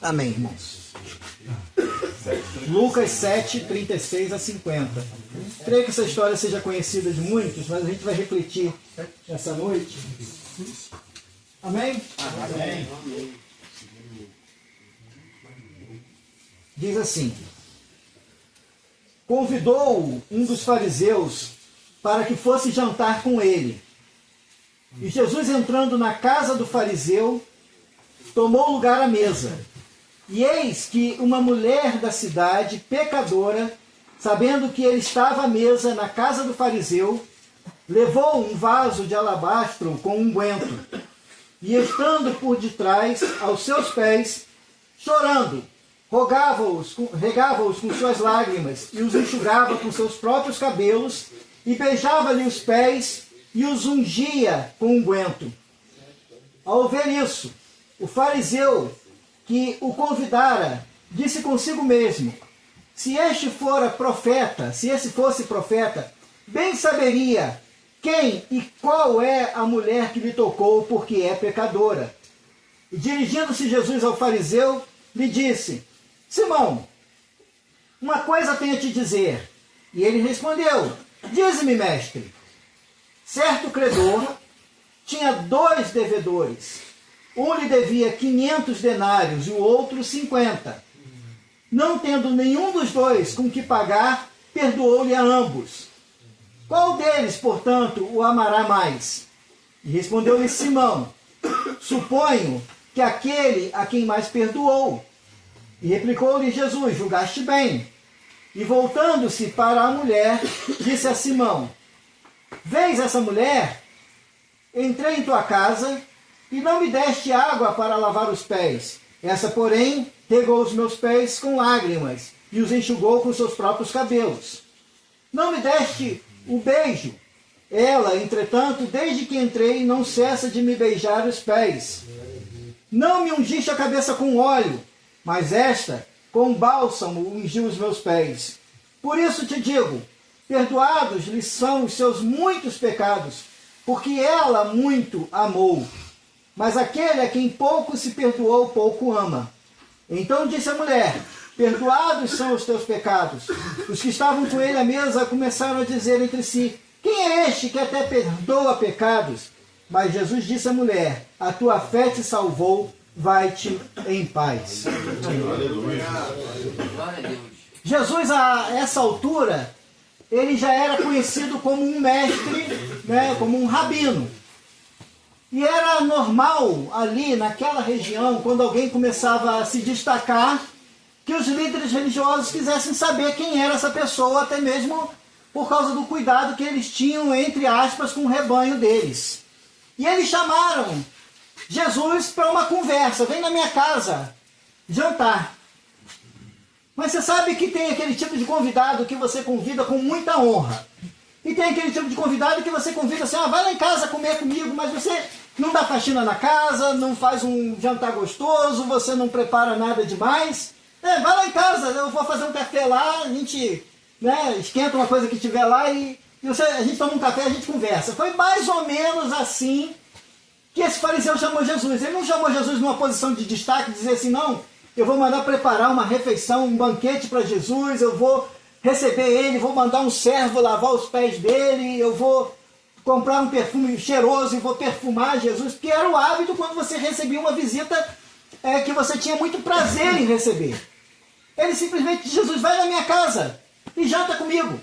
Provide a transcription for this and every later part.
Amém, irmãos. Lucas 7, 36 a 50. Creio que essa história seja conhecida de muitos, mas a gente vai refletir essa noite. Amém? Amém. Diz assim: convidou um dos fariseus para que fosse jantar com ele. E Jesus, entrando na casa do fariseu, tomou lugar à mesa. E eis que uma mulher da cidade, pecadora, sabendo que ele estava à mesa na casa do fariseu, levou um vaso de alabastro com unguento, e estando por detrás, aos seus pés, chorando, regava-os com suas lágrimas, e os enxugava com seus próprios cabelos, e beijava-lhe os pés, e os ungia com unguento. Ao ver isso, o fariseu que o convidara disse consigo mesmo: se este fora profeta, se esse fosse profeta, bem saberia quem e qual é a mulher que lhe tocou, porque é pecadora. E dirigindo-se Jesus ao fariseu, lhe disse: Simão, uma coisa tenho a te dizer. E ele respondeu: dize-me, mestre. Certo credor tinha 2 devedores. Um lhe devia 500 denários e o outro 50. Não tendo nenhum dos 2 com que pagar, perdoou-lhe a ambos. Qual deles, portanto, o amará mais? E respondeu-lhe Simão: suponho que aquele a quem mais perdoou. E replicou-lhe Jesus: julgaste bem. E voltando-se para a mulher, disse a Simão: vês essa mulher? Entrei em tua casa e não me deste água para lavar os pés. Essa, porém, regou os meus pés com lágrimas e os enxugou com seus próprios cabelos. Não me deste o beijo. Ela, entretanto, desde que entrei, não cessa de me beijar os pés. Não me ungiste a cabeça com óleo, mas esta, com bálsamo, ungiu os meus pés. Por isso te digo, perdoados lhe são os seus muitos pecados, porque ela muito amou. Mas aquele a quem pouco se perdoou, pouco ama. Então disse a mulher: perdoados são os teus pecados. Os que estavam com ele à mesa começaram a dizer entre si: quem é este que até perdoa pecados? Mas Jesus disse à mulher: a tua fé te salvou, vai-te em paz. Jesus, a essa altura, ele já era conhecido como um mestre, né, como um rabino. E era normal ali naquela região, quando alguém começava a se destacar, que os líderes religiosos quisessem saber quem era essa pessoa, até mesmo por causa do cuidado que eles tinham, entre aspas, com o rebanho deles. E eles chamaram Jesus para uma conversa: vem na minha casa jantar. Mas você sabe que tem aquele tipo de convidado que você convida com muita honra. E tem aquele tipo de convidado que você convida assim: vai lá em casa comer comigo, mas você não dá faxina na casa, não faz um jantar gostoso, você não prepara nada demais. Vai lá em casa, eu vou fazer um café lá, a gente esquenta uma coisa que tiver lá e a gente toma um café e a gente conversa. Foi mais ou menos assim que esse fariseu chamou Jesus. Ele não chamou Jesus numa posição de destaque, dizer assim: não, eu vou mandar preparar uma refeição, um banquete para Jesus, eu vou receber ele, vou mandar um servo lavar os pés dele, eu vou comprar um perfume cheiroso e vou perfumar Jesus, porque era o hábito quando você recebia uma visita que você tinha muito prazer em receber. Ele simplesmente disse: Jesus, vai na minha casa e janta comigo.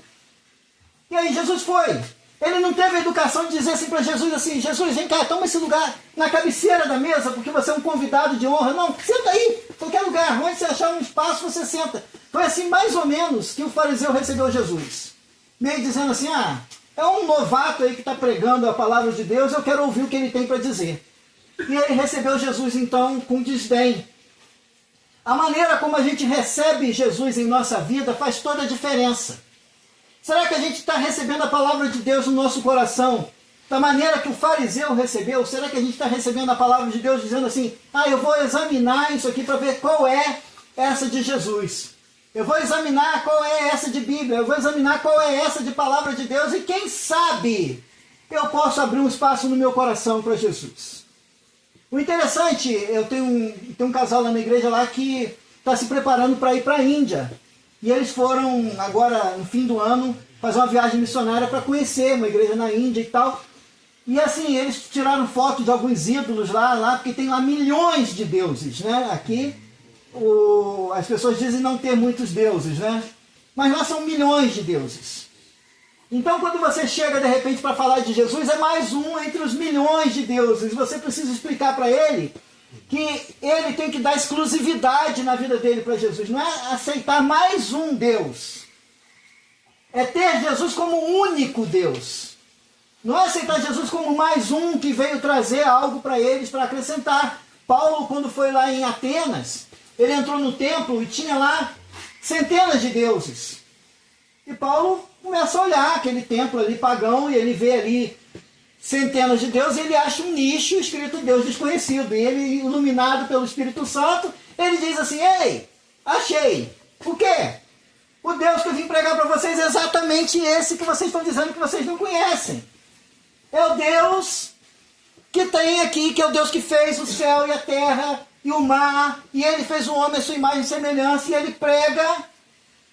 E aí Jesus foi. Ele não teve a educação de dizer assim para Jesus assim: Jesus, vem cá, toma esse lugar na cabeceira da mesa, porque você é um convidado de honra. Não, senta aí, qualquer lugar, onde você achar um espaço, você senta. Foi assim mais ou menos que o fariseu recebeu Jesus. Meio dizendo assim: é um novato aí que está pregando a palavra de Deus, eu quero ouvir o que ele tem para dizer. E ele recebeu Jesus então com desdém. A maneira como a gente recebe Jesus em nossa vida faz toda a diferença. Será que a gente está recebendo a palavra de Deus no nosso coração da maneira que o fariseu recebeu? Será que a gente está recebendo a palavra de Deus dizendo assim: eu vou examinar isso aqui para ver qual é essa de Jesus. Eu vou examinar qual é essa de Bíblia. Eu vou examinar qual é essa de palavra de Deus. E quem sabe eu posso abrir um espaço no meu coração para Jesus. O interessante, tem um casal lá na igreja lá que está se preparando para ir para a Índia. E eles foram agora, no fim do ano, fazer uma viagem missionária para conhecer uma igreja na Índia e tal. E assim, eles tiraram foto de alguns ídolos lá, porque tem lá milhões de deuses, né? Aqui, as pessoas dizem não ter muitos deuses, né? Mas lá são milhões de deuses. Então, quando você chega, de repente, para falar de Jesus, é mais um entre os milhões de deuses. Você precisa explicar para ele que ele tem que dar exclusividade na vida dele para Jesus. Não é aceitar mais um Deus. É ter Jesus como único Deus. Não é aceitar Jesus como mais um que veio trazer algo para eles, para acrescentar. Paulo, quando foi lá em Atenas, ele entrou no templo e tinha lá centenas de deuses. E Paulo começa a olhar aquele templo ali pagão e ele vê ali centenas de deuses e ele acha um nicho escrito Deus desconhecido. E ele, iluminado pelo Espírito Santo, ele diz assim: ei, achei. O quê? O Deus que eu vim pregar para vocês é exatamente esse que vocês estão dizendo que vocês não conhecem. É o Deus que tem aqui, que é o Deus que fez o céu e a terra e o mar, e ele fez o homem à sua imagem e semelhança, e ele prega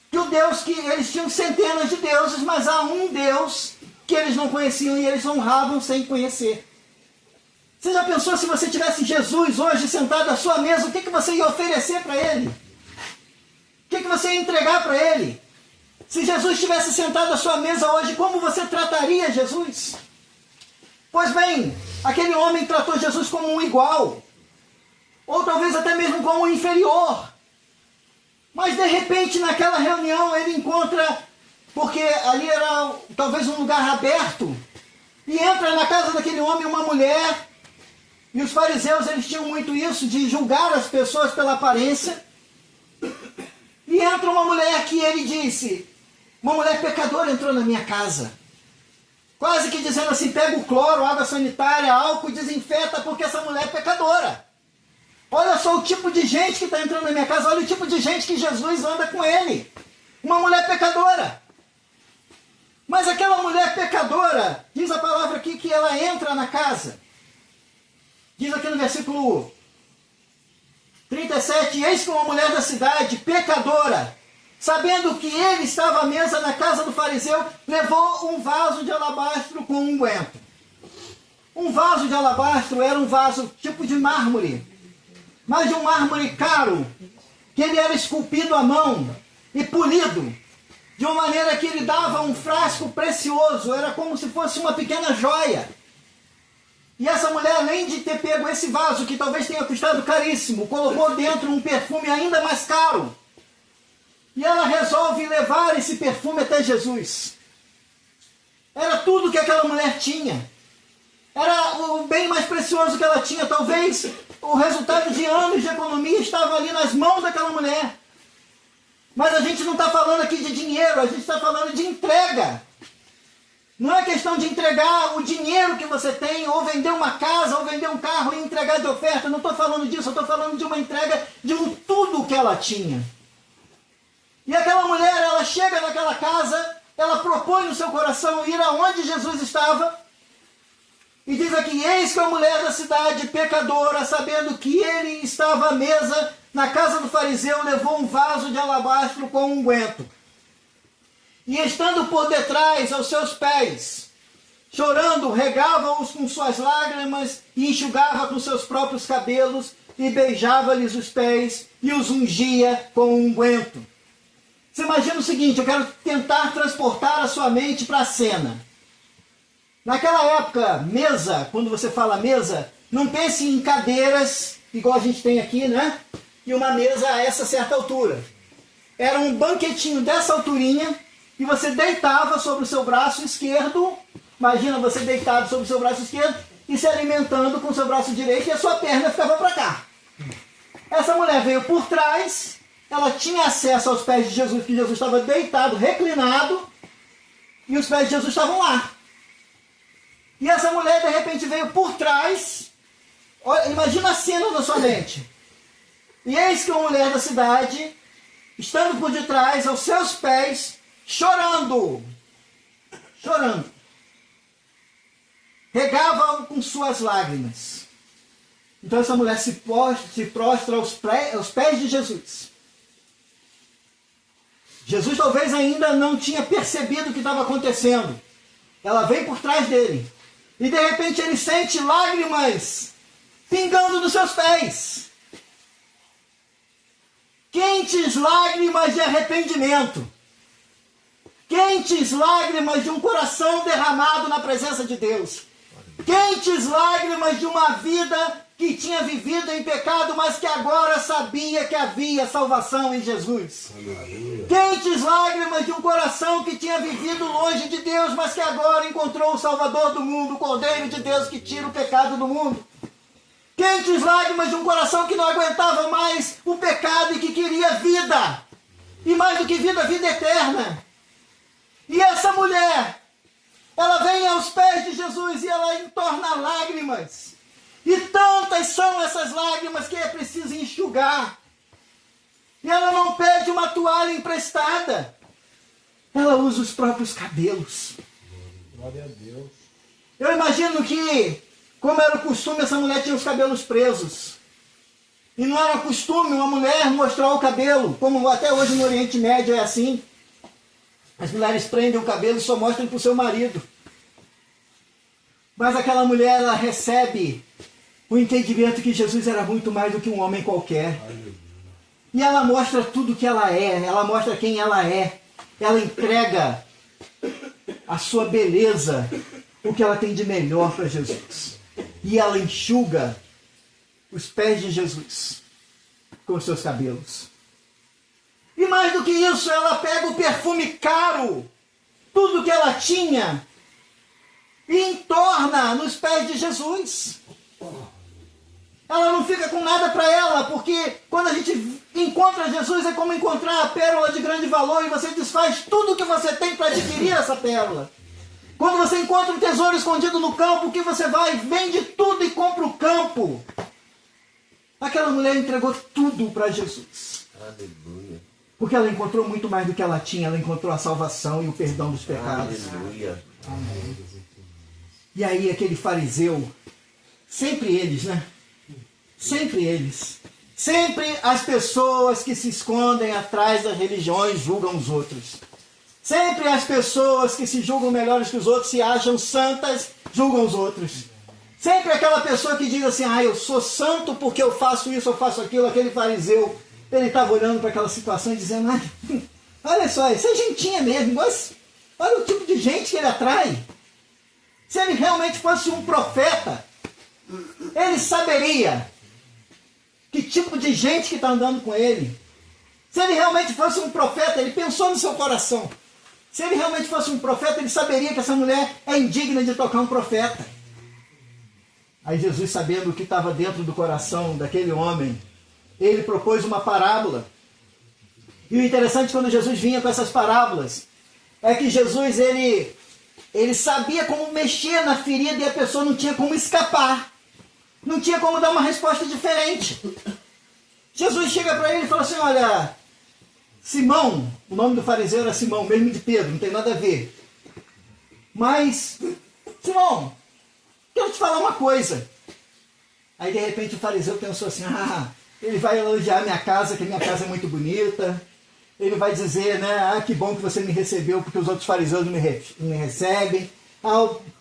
que o Deus que eles tinham centenas de deuses, mas há um Deus que eles não conheciam e eles honravam sem conhecer. Você já pensou se você tivesse Jesus hoje sentado à sua mesa, o que você ia oferecer para ele? O que você ia entregar para ele? Se Jesus estivesse sentado à sua mesa hoje, como você trataria Jesus? Pois bem, aquele homem tratou Jesus como um igual, ou talvez até mesmo como um inferior. Mas de repente naquela reunião ele encontra, porque ali era talvez um lugar aberto, e entra na casa daquele homem uma mulher, e os fariseus eles tinham muito isso, de julgar as pessoas pela aparência, e entra uma mulher que ele disse, uma mulher pecadora entrou na minha casa. Quase que dizendo assim, pega o cloro, água sanitária, álcool, desinfeta, porque essa mulher é pecadora. Olha só o tipo de gente que está entrando na minha casa, olha o tipo de gente que Jesus anda com ele. Uma mulher pecadora. Mas aquela mulher pecadora, diz a palavra aqui que ela entra na casa. Diz aqui no versículo 37, eis que uma mulher da cidade, pecadora, sabendo que ele estava à mesa na casa do fariseu, levou um vaso de alabastro com unguento. Um vaso de alabastro era um vaso tipo de mármore, mas de um mármore caro, que ele era esculpido à mão e polido, de uma maneira que ele dava um frasco precioso, era como se fosse uma pequena joia. E essa mulher, além de ter pego esse vaso, que talvez tenha custado caríssimo, colocou dentro um perfume ainda mais caro. E ela resolve levar esse perfume até Jesus. Era tudo que aquela mulher tinha. Era o bem mais precioso que ela tinha. Talvez o resultado de anos de economia estava ali nas mãos daquela mulher. Mas a gente não está falando aqui de dinheiro, a gente está falando de entrega. Não é questão de entregar o dinheiro que você tem, ou vender uma casa, ou vender um carro e entregar de oferta. Não estou falando disso, eu estou falando de uma entrega de um tudo que ela tinha. E aquela mulher, ela chega naquela casa, ela propõe no seu coração ir aonde Jesus estava, e diz aqui, eis que a mulher da cidade, pecadora, sabendo que ele estava à mesa na casa do fariseu, levou um vaso de alabastro com unguento. E estando por detrás aos seus pés, chorando, regava-os com suas lágrimas e enxugava com seus próprios cabelos e beijava-lhes os pés e os ungia com unguento. Você imagina o seguinte, eu quero tentar transportar a sua mente para a cena. Naquela época, mesa, quando você fala mesa, não pense em cadeiras, igual a gente tem aqui, né? E uma mesa a essa certa altura. Era um banquetinho dessa alturinha, e você deitava sobre o seu braço esquerdo, imagina você deitado sobre o seu braço esquerdo, e se alimentando com o seu braço direito, e a sua perna ficava para cá. Essa mulher veio por trás, ela tinha acesso aos pés de Jesus, porque Jesus estava deitado, reclinado, e os pés de Jesus estavam lá. E essa mulher, de repente, veio por trás. Olha, imagina a cena na sua mente. E eis que uma mulher da cidade, estando por detrás, aos seus pés, chorando, regava-o com suas lágrimas. Então essa mulher se prostra aos pés de Jesus. Jesus talvez ainda não tinha percebido o que estava acontecendo. Ela vem por trás dele. E de repente ele sente lágrimas pingando dos seus pés. Quentes lágrimas de arrependimento. Quentes lágrimas de um coração derramado na presença de Deus. Quentes lágrimas de uma vida que tinha vivido em pecado, mas que agora sabia que havia salvação em Jesus. Quentes lágrimas de um coração que tinha vivido longe de Deus, mas que agora encontrou o Salvador do mundo, o Cordeiro de Deus que tira o pecado do mundo. Quentes lágrimas de um coração que não aguentava mais o pecado e que queria vida. E mais do que vida, vida eterna. E essa mulher, ela vem aos pés de Jesus e ela entorna lágrimas. E tantas são essas lágrimas que é preciso enxugar. E ela não pede uma toalha emprestada. Ela usa os próprios cabelos. Glória a Deus. Eu imagino que, como era o costume, essa mulher tinha os cabelos presos. E não era costume uma mulher mostrar o cabelo, como até hoje no Oriente Médio é assim. As mulheres prendem o cabelo e só mostram para o seu marido. Mas aquela mulher, ela recebe o entendimento que Jesus era muito mais do que um homem qualquer. E ela mostra tudo que ela é, ela mostra quem ela é. Ela entrega a sua beleza, o que ela tem de melhor para Jesus. E ela enxuga os pés de Jesus com os seus cabelos. E mais do que isso, ela pega o perfume caro, tudo que ela tinha, e entorna nos pés de Jesus. Ela não fica com nada para ela, porque quando a gente encontra Jesus é como encontrar a pérola de grande valor e você desfaz tudo que você tem para adquirir essa pérola. Quando você encontra um tesouro escondido no campo, o que você vai? Vende tudo e compra o campo. Aquela mulher entregou tudo para Jesus. Aleluia. Porque ela encontrou muito mais do que ela tinha. Ela encontrou a salvação e o perdão dos pecados. Aleluia. Amém. E aí aquele fariseu, sempre eles, né? Sempre eles. Sempre as pessoas que se escondem atrás das religiões julgam os outros. Sempre as pessoas que se julgam melhores que os outros, se acham santas, julgam os outros. Sempre aquela pessoa que diz assim, eu sou santo porque eu faço isso, eu faço aquilo. Aquele fariseu, ele estava olhando para aquela situação e dizendo, olha só, isso é gentinha mesmo, olha o tipo de gente que ele atrai. Se ele realmente fosse um profeta, ele saberia que tipo de gente que está andando com ele. Se ele realmente fosse um profeta, ele pensou no seu coração. Se ele realmente fosse um profeta, ele saberia que essa mulher é indigna de tocar um profeta. Aí Jesus, sabendo o que estava dentro do coração daquele homem, ele propôs uma parábola. E o interessante quando Jesus vinha com essas parábolas, é que Jesus, ele sabia como mexer na ferida e a pessoa não tinha como escapar. Não tinha como dar uma resposta diferente. Jesus chega para ele e fala assim, olha, Simão, o nome do fariseu era Simão, mesmo de Pedro, não tem nada a ver. Mas, Simão, quero te falar uma coisa. Aí de repente o fariseu pensou assim, ele vai elogiar minha casa, que minha casa é muito bonita. Ele vai dizer, né, que bom que você me recebeu, porque os outros fariseus não me recebem.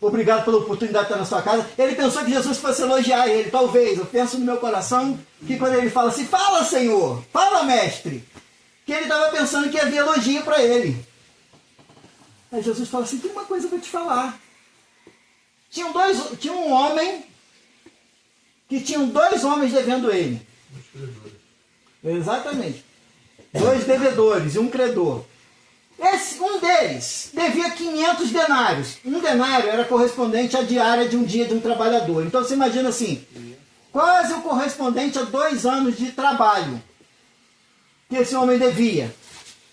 Obrigado pela oportunidade de estar na sua casa. Ele pensou que Jesus fosse elogiar ele, talvez. Eu penso no meu coração que quando ele fala assim, fala Senhor, fala mestre, que ele estava pensando que havia elogio para ele. Aí Jesus fala assim, tem uma coisa para te falar. Tinha um homem que tinham 2 homens devendo ele. Exatamente. 2 devedores e um credor. Um deles devia 500 denários. Um denário era correspondente à diária de um dia de um trabalhador. Então você imagina assim, quase o correspondente a 2 anos de trabalho que esse homem devia.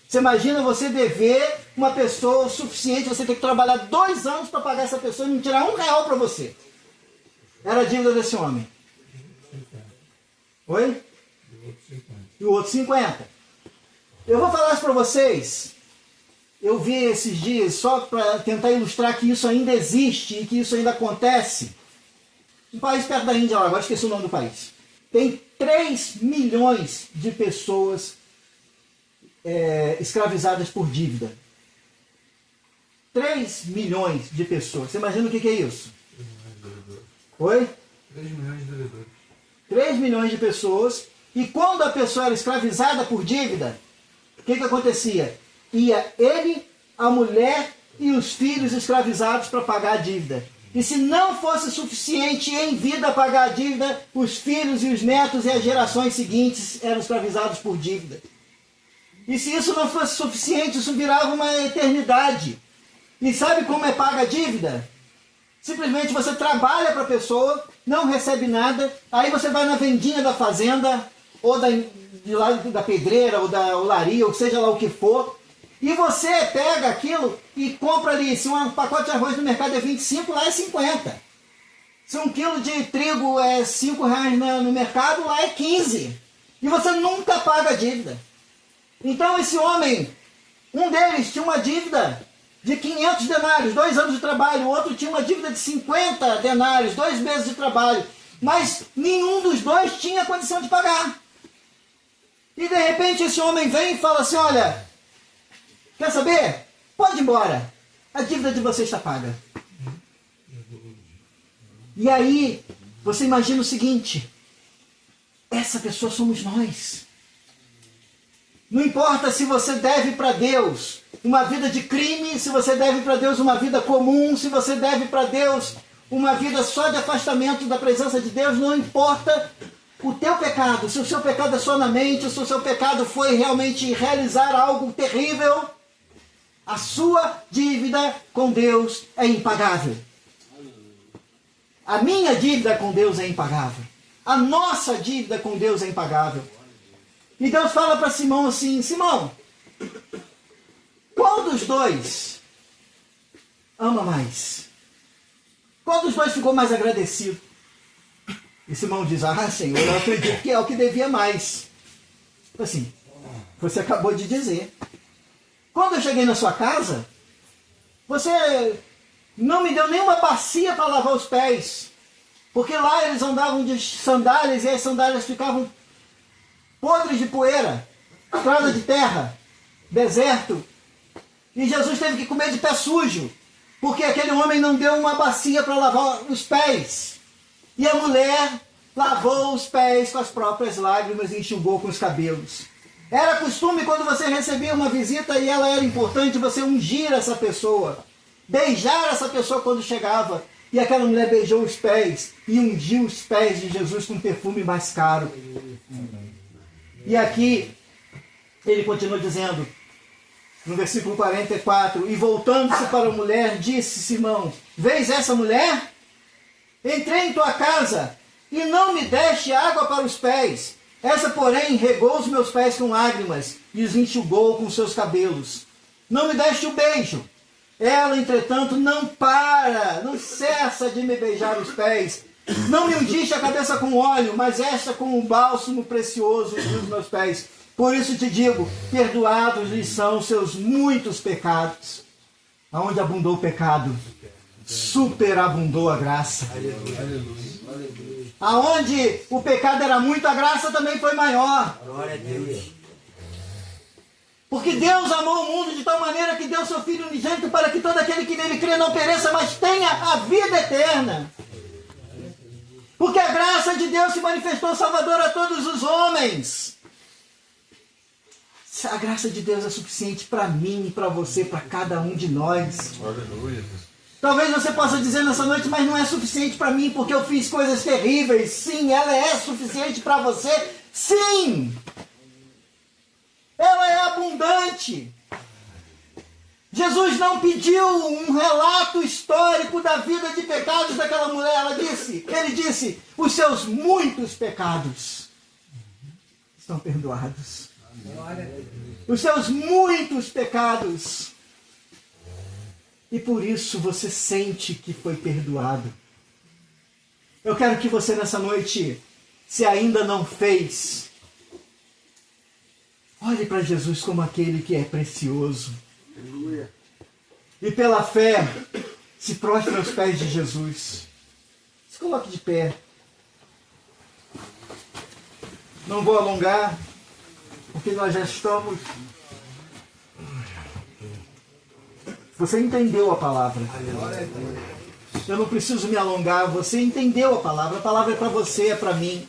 Você imagina você dever uma pessoa o suficiente, você ter que trabalhar 2 anos para pagar essa pessoa e não tirar R$1 para você. Era a dívida desse homem. Oi? E o outro 50. Eu vou falar isso para vocês. Eu vi esses dias, só para tentar ilustrar que isso ainda existe e que isso ainda acontece. um país perto da Índia, agora esqueci o nome do país. Tem 3 milhões de pessoas escravizadas por dívida. 3 milhões de pessoas. Você imagina o que é isso? Oi? 3 milhões de devedores. 3 milhões de pessoas. E quando a pessoa era escravizada por dívida, o que acontecia? Ia ele, a mulher e os filhos escravizados para pagar a dívida. E se não fosse suficiente em vida pagar a dívida, os filhos e os netos e as gerações seguintes eram escravizados por dívida. E se isso não fosse suficiente, isso virava uma eternidade. E sabe como é paga a dívida? Simplesmente você trabalha para a pessoa, não recebe nada, aí você vai na vendinha da fazenda, ou da pedreira, ou da olaria, ou seja lá o que for, e você pega aquilo e compra ali. Se um pacote de arroz no mercado é 25, lá é 50. Se 1 quilo de trigo é 5 reais no mercado, lá é 15. E você nunca paga a dívida. Então esse homem, um deles tinha uma dívida de 500 denários, 2 anos de trabalho. O outro tinha uma dívida de 50 denários, 2 meses de trabalho. Mas nenhum dos dois tinha condição de pagar. E de repente esse homem vem e fala assim, olha, quer saber? Pode ir embora. A dívida de você está paga. E aí, você imagina o seguinte, essa pessoa somos nós. Não importa se você deve para Deus uma vida de crime, se você deve para Deus uma vida comum, se você deve para Deus uma vida só de afastamento da presença de Deus, não importa o teu pecado, se o seu pecado é só na mente, se o seu pecado foi realmente realizar algo terrível, a sua dívida com Deus é impagável. A minha dívida com Deus é impagável. A nossa dívida com Deus é impagável. E Deus fala para Simão assim, Simão, qual dos dois ama mais? Qual dos dois ficou mais agradecido? E Simão diz, Senhor, eu acredito que é o que devia mais. Assim, você acabou de dizer. Quando eu cheguei na sua casa, você não me deu nenhuma bacia para lavar os pés. Porque lá eles andavam de sandálias e as sandálias ficavam podres de poeira, estrada de terra, deserto. E Jesus teve que comer de pé sujo, porque aquele homem não deu uma bacia para lavar os pés. E a mulher lavou os pés com as próprias lágrimas e enxugou com os cabelos. Era costume, quando você recebia uma visita e ela era importante, você ungir essa pessoa, beijar essa pessoa quando chegava. E aquela mulher beijou os pés e ungiu os pés de Jesus com um perfume mais caro. E aqui ele continua dizendo, no versículo 44, e voltando-se para a mulher, disse Simão, vês essa mulher? Entrei em tua casa e não me deste água para os pés. Essa, porém, regou os meus pés com lágrimas e os enxugou com seus cabelos. Não me deste o beijo. Ela, entretanto, não cessa de me beijar os pés. Não me ungiste a cabeça com óleo, mas esta com um bálsamo precioso dos meus pés. Por isso te digo, perdoados lhes são os seus muitos pecados. Aonde abundou o pecado, superabundou a graça. Aonde o pecado era muito, a graça também foi maior. Glória a Deus. Porque Deus amou o mundo de tal maneira que deu seu Filho unigênito para que todo aquele que nele crê não pereça, mas tenha a vida eterna. Porque a graça de Deus se manifestou salvadora a todos os homens. A graça de Deus é suficiente para mim e para você, para cada um de nós. Aleluia. Talvez você possa dizer nessa noite, mas não é suficiente para mim porque eu fiz coisas terríveis. Sim, ela é suficiente para você. Sim! Ela é abundante. Jesus não pediu um relato histórico da vida de pecados daquela mulher. Ele disse, os seus muitos pecados estão perdoados. Os seus muitos pecados. E por isso você sente que foi perdoado. Eu quero que você nessa noite, se ainda não fez, olhe para Jesus como aquele que é precioso. E pela fé, se prostre aos pés de Jesus. Se coloque de pé. Não vou alongar, porque nós já estamos... Você entendeu a palavra. Eu não preciso me alongar, você entendeu a palavra é para você, é para mim.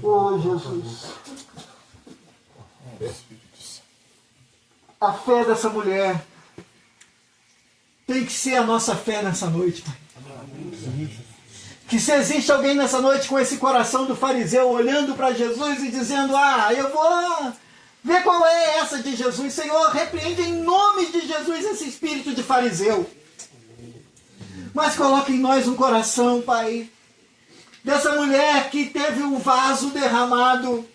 Oh, Jesus. A fé dessa mulher tem que ser a nossa fé nessa noite, Pai. Que se existe alguém nessa noite com esse coração do fariseu olhando para Jesus e dizendo: ah, eu vou ver qual é essa de Jesus. Senhor, repreende em nome de Jesus esse espírito de fariseu. Mas coloque em nós um coração, Pai, dessa mulher que teve um vaso derramado.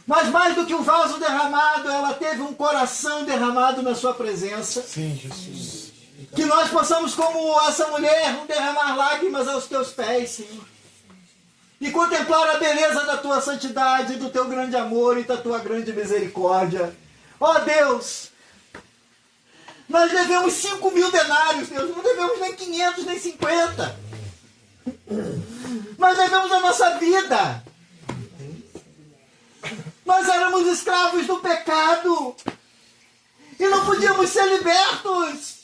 Mas mais do que um vaso derramado, ela teve um coração derramado na sua presença. Sim, Jesus. Que nós possamos, como essa mulher, derramar lágrimas aos teus pés, Senhor. E contemplar a beleza da tua santidade, do teu grande amor e da tua grande misericórdia. Ó Deus, nós devemos 5.000 denários, Deus. Não devemos nem 500, nem 50. Nós devemos a nossa vida. Nós éramos escravos do pecado. E não podíamos ser libertos.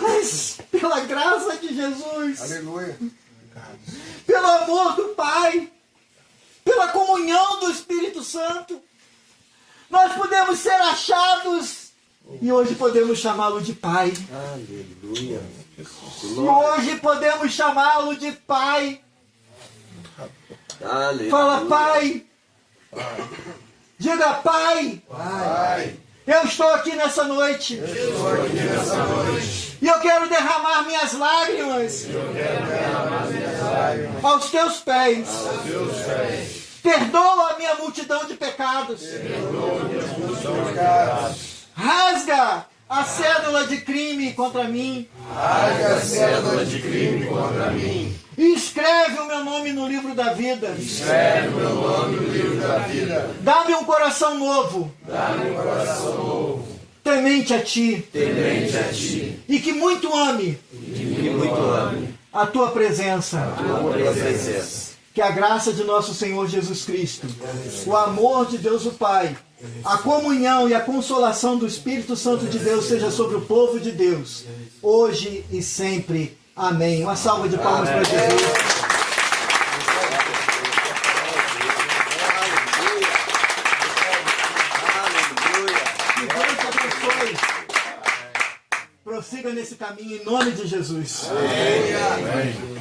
Mas, pela graça de Jesus, Aleluia. pelo amor do Pai, pela comunhão do Espírito Santo, nós podemos ser achados e hoje podemos chamá-lo de Pai. Aleluia. E hoje podemos chamá-lo de Pai. Aleluia. Fala, Pai. Diga, Pai. Pai. Eu estou aqui nessa noite. E eu quero derramar minhas lágrimas aos teus pés. Perdoa a minha multidão de pecados. Rasga a cédula de crime contra mim. Rasga a cédula de crime contra mim. E escreve o meu nome no livro da vida. Escreve o meu nome no livro da vida. Dá-me um coração novo. Dá-me um coração novo. Temente a ti. Temente a ti. E que muito ame Que muito ame a tua presença. a tua presença. Que a graça de nosso Senhor Jesus Cristo, o amor de Deus o Pai, a comunhão e a consolação do Espírito Santo de Deus seja sobre o povo de Deus, hoje e sempre. Amém. Uma salva de palmas para Jesus. Que Deus te abençoe. Prossiga nesse caminho em nome de Jesus. Amém.